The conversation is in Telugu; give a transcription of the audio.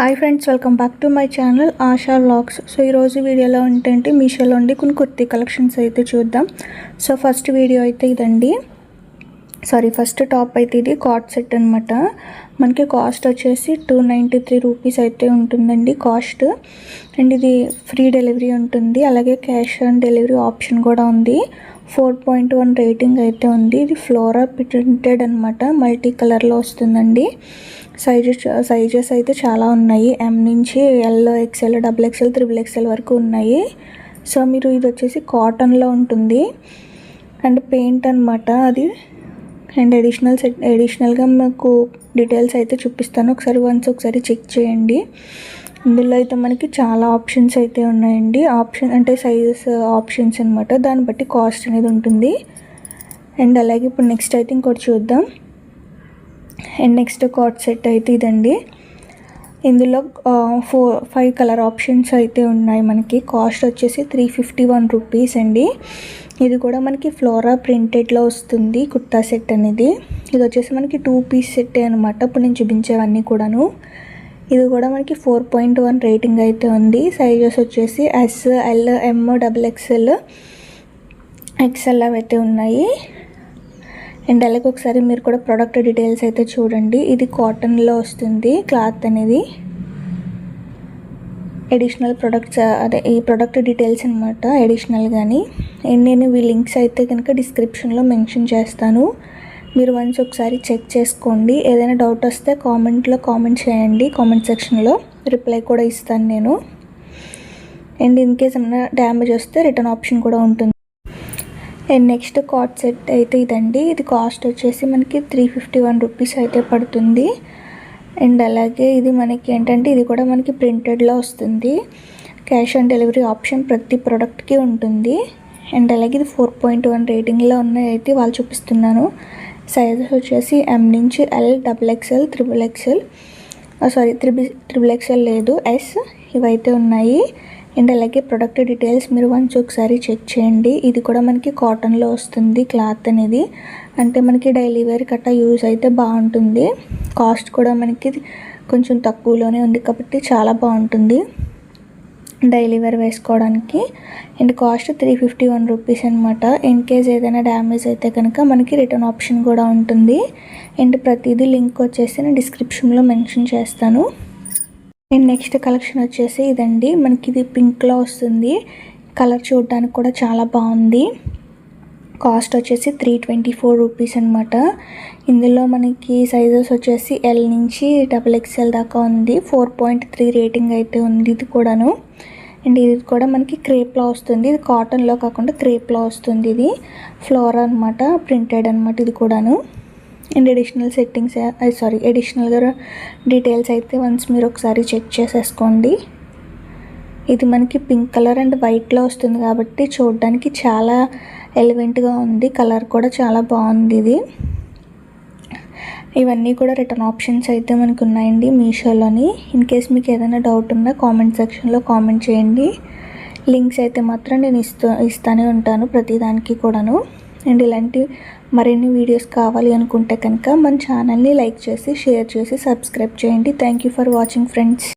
Hi friends, welcome back to my channel ASHA vlogs. So ఈరోజు వీడియోలో ఏంటంటే మీషోలో ఉండి కొన్ని కుర్తీ కలెక్షన్స్ అయితే చూద్దాం. సో ఫస్ట్ వీడియో అయితే ఇదండి, ఫస్ట్ టాప్ అయితే ఇది కార్డ్ సెట్ అనమాట. మనకి కాస్ట్ వచ్చేసి 293 రూపీస్ అయితే ఉంటుందండి కాస్ట్. అండ్ ఇది ఫ్రీ డెలివరీ ఉంటుంది, అలాగే క్యాష్ ఆన్ డెలివరీ ఆప్షన్ కూడా ఉంది. 4.1 రేటింగ్ అయితే ఉంది. ఇది ఫ్లోరా ప్రింటెడ్ అనమాట, మల్టీ కలర్లో వస్తుందండి. సైజెస్ అయితే చాలా ఉన్నాయి, ఎం నుంచి ఎల్, ఎక్స్ఎల్, XXL, XXL వరకు ఉన్నాయి. సో మీరు ఇది వచ్చేసి కాటన్లో ఉంటుంది అండ్ పెయింట్ అనమాట అది. అండ్ అడిషనల్గా మీకు డీటెయిల్స్ అయితే చూపిస్తాను, ఒకసారి చెక్ చేయండి. ఇందులో అయితే మనకి చాలా ఆప్షన్స్ అయితే ఉన్నాయండి. ఆప్షన్ అంటే సైజెస్ ఆప్షన్స్ అనమాట, దాన్ని బట్టి కాస్ట్ అనేది ఉంటుంది. అండ్ అలాగే ఇప్పుడు నెక్స్ట్ అయితే ఇంకోటి చూద్దాం. అండ్ నెక్స్ట్ కార్డ్ సెట్ అయితే ఇదండి. ఇందులో 5 కలర్ ఆప్షన్స్ అయితే ఉన్నాయి. మనకి కాస్ట్ వచ్చేసి 351 రూపీస్ అండి. ఇది కూడా మనకి ఫ్లోరా ప్రింటెడ్లో వస్తుంది కుర్తా సెట్ అనేది. ఇది వచ్చేసి మనకి 2 పీస్ సెట్ అనమాట, ఇప్పుడు నేను చూపించేవన్నీ కూడాను. ఇది కూడా మనకి 4.1 రేటింగ్ అయితే ఉంది. సైజెస్ వచ్చేసి ఎస్, ఎల్, ఎం, XXL, XL అవి అయితే ఉన్నాయి. అండ్ అలాగే ఒకసారి మీరు కూడా ప్రోడక్ట్ డీటెయిల్స్ అయితే చూడండి. ఇది కాటన్లో వస్తుంది క్లాత్ అనేది. అడిషనల్ ప్రొడక్ట్స్ ఈ ప్రోడక్ట్ డీటెయిల్స్ అనమాట అడిషనల్ కానీ. అండ్ నేను ఈ లింక్స్ అయితే కనుక డిస్క్రిప్షన్లో మెన్షన్ చేస్తాను, మీరు వన్స్ ఒకసారి చెక్ చేసుకోండి. ఏదైనా డౌట్ వస్తే కామెంట్ చేయండి, కామెంట్ సెక్షన్లో రిప్లై కూడా ఇస్తాను నేను. అండ్ ఇన్ కేస్ ఏమైనా డ్యామేజ్ వస్తే రిటర్న్ ఆప్షన్ కూడా ఉంటుంది. అండ్ నెక్స్ట్ కార్డ్ సెట్ అయితే ఇదండి. ఇది కాస్ట్ వచ్చేసి మనకి 351 రూపీస్ అయితే పడుతుంది. అండ్ అలాగే ఇది మనకి ఏంటంటే ఇది కూడా మనకి ప్రింటెడ్లో వస్తుంది. క్యాష్ ఆన్ డెలివరీ ఆప్షన్ ప్రతి ప్రోడక్ట్కి ఉంటుంది. అండ్ అలాగే ఇది 4.1 రేటింగ్లో ఉన్నాయి అయితే వాళ్ళు చూపిస్తున్నాను. సైజెస్ వచ్చేసి ఎం నుంచి ఎల్, XXL, XXL లేదు, ఎస్ ఇవైతే ఉన్నాయి. అండ్ అలాగే ప్రొడక్ట్ డీటెయిల్స్ మీరు వన్స్ ఒకసారి చెక్ చేయండి. ఇది కూడా మనకి కాటన్లో వస్తుంది క్లాత్ అనేది, అంటే మనకి డైలీ వేర్ కట్టా యూజ్ అయితే బాగుంటుంది. కాస్ట్ కూడా మనకి కొంచెం తక్కువలోనే ఉంది కాబట్టి చాలా బాగుంటుంది డైలీ వేర్ వేసుకోవడానికి. అండ్ కాస్ట్ 351 రూపీస్ అనమాట. ఇన్ కేస్ ఏదైనా డ్యామేజ్ అయితే కనుక మనకి రిటర్న్ ఆప్షన్ కూడా ఉంటుంది. అండ్ ప్రతిదీ లింక్ వచ్చేసి నేను డిస్క్రిప్షన్లో మెన్షన్ చేస్తాను. అండ్ నెక్స్ట్ కలెక్షన్ వచ్చేసి ఇదండి. మనకి ఇది పింక్లో వస్తుంది, కలర్ చూడడానికి కూడా చాలా బాగుంది. కాస్ట్ వచ్చేసి 324 రూపీస్ అనమాట. ఇందులో మనకి సైజెస్ వచ్చేసి ఎల్ నుంచి XXL దాకా ఉంది. 4.3 రేటింగ్ అయితే ఉంది ఇది కూడాను. అండ్ ఇది కూడా మనకి క్రేప్లో వస్తుంది, ఇది కాటన్లో కాకుండా క్రేప్లో వస్తుంది. ఇది ఫ్లోరా అనమాట, ప్రింటెడ్ అనమాట ఇది కూడాను. అండ్ అడిషనల్గా డీటెయిల్స్ అయితే వన్స్ మీరు ఒకసారి చెక్ చేసేసుకోండి. ఇది మనకి పింక్ కలర్ అండ్ వైట్లో వస్తుంది కాబట్టి చూడడానికి చాలా ఎలివెంట్గా ఉంది, కలర్ కూడా చాలా బాగుంది ఇది. ఇవన్నీ కూడా రిటర్న్ ఆప్షన్స్ అయితే మనకు ఉన్నాయండి మీషోలోని. ఇన్ కేస్ మీకు ఏదైనా డౌట్ ఉన్నా కామెంట్ సెక్షన్లో కామెంట్ చేయండి. లింక్స్ అయితే మాత్రం నేను ఇస్తూనే ఉంటాను ప్రతిదానికి కూడాను. అండ్ ఇలాంటి మరిన్ని వీడియోస్ కావాలి అనుకుంటే కనుక మన ఛానల్ని లైక్ చేసి, షేర్ చేసి, సబ్స్క్రైబ్ చేయండి. Thank you for watching friends.